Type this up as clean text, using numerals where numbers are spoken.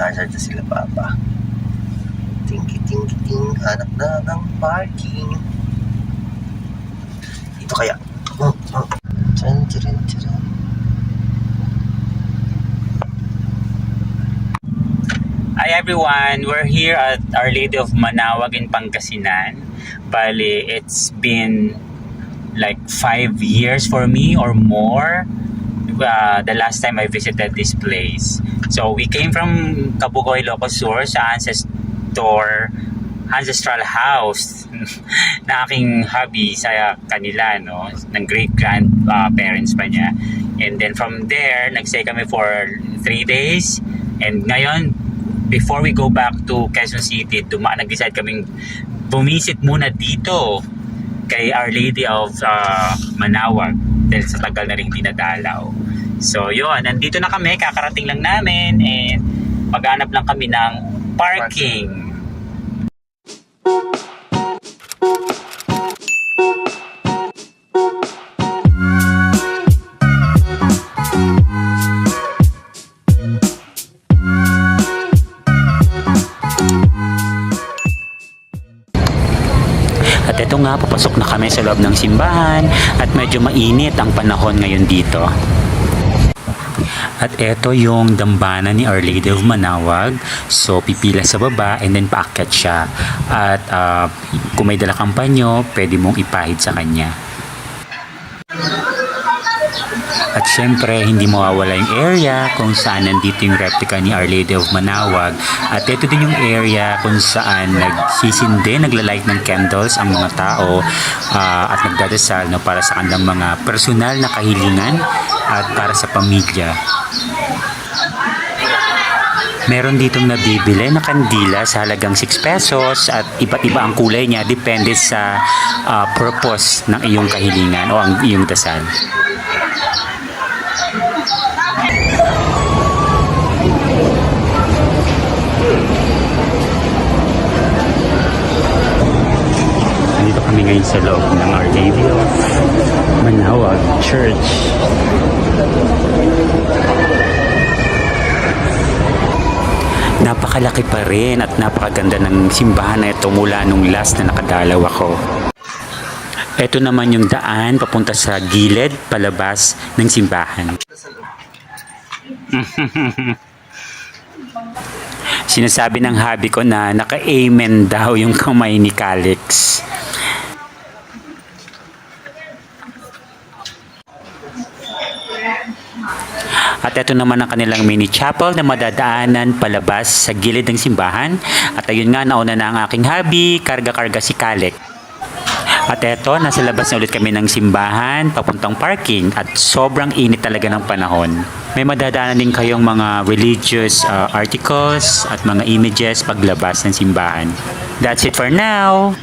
hazard na sila papa. Ting, hanap na ng parking. Dito kaya. Tran. Hi everyone, we're here at Our Lady of Manaoag in Pangasinan. Bali, it's been like 5 years for me or more. The last time I visited this place. So we came from Kabugoy, Ilocos Sur sa ancestral house na aking hubby sa kanila, no, ng great grandparents pa niya. And then from there, nag-stay kami for 3 days. And ngayon, before we go back to Quezon City, nag-decide kaming bumisit muna dito kay Our Lady of Manaoag dahil sa tagal na rin dinadalaw. So yun, nandito na kami, kakarating lang namin and maghanap lang kami ng parking. At ito nga, papasok na kami sa loob ng simbahan at medyo mainit ang panahon ngayon dito. At ito yung dambana ni Our Lady of Manaoag. So pipila sa baba and then paakyat siya. At kung may dala kang panyo, pwede mong ipahid sa kanya. At syempre, hindi mawawala yung area kung saan nandito yung replica ni Our Lady of Manaoag. At ito din yung area kung saan nagsisindi, naglalight ng candles ang mga tao at nagdadasal, no, para sa kanilang mga personal na kahilingan at para sa pamilya. Meron ditong nabibili na kandila sa halagang 6 pesos at iba't iba ang kulay niya, depende sa purpose ng iyong kahilingan o ang iyong dasal. Dito kami ngayon sa loob ng Our Lady of Manaoag Church. Napakalaki pa rin at napakaganda ng simbahan na ito mula nung last na nakadalaw ako. Ito naman yung daan papunta sa gilid palabas ng simbahan. Sinasabi ng hubby ko na naka-amen daw yung kamay ni Calix. At ito naman ang kanilang mini chapel na madadaanan palabas sa gilid ng simbahan. At ayun nga, nauna na ang aking hubby, karga-karga si Calix. At eto, nasa labas na ulit kami ng simbahan, papuntang parking at sobrang init talaga ng panahon. May madadaanan din kayong mga religious articles at mga images paglabas ng simbahan. That's it for now!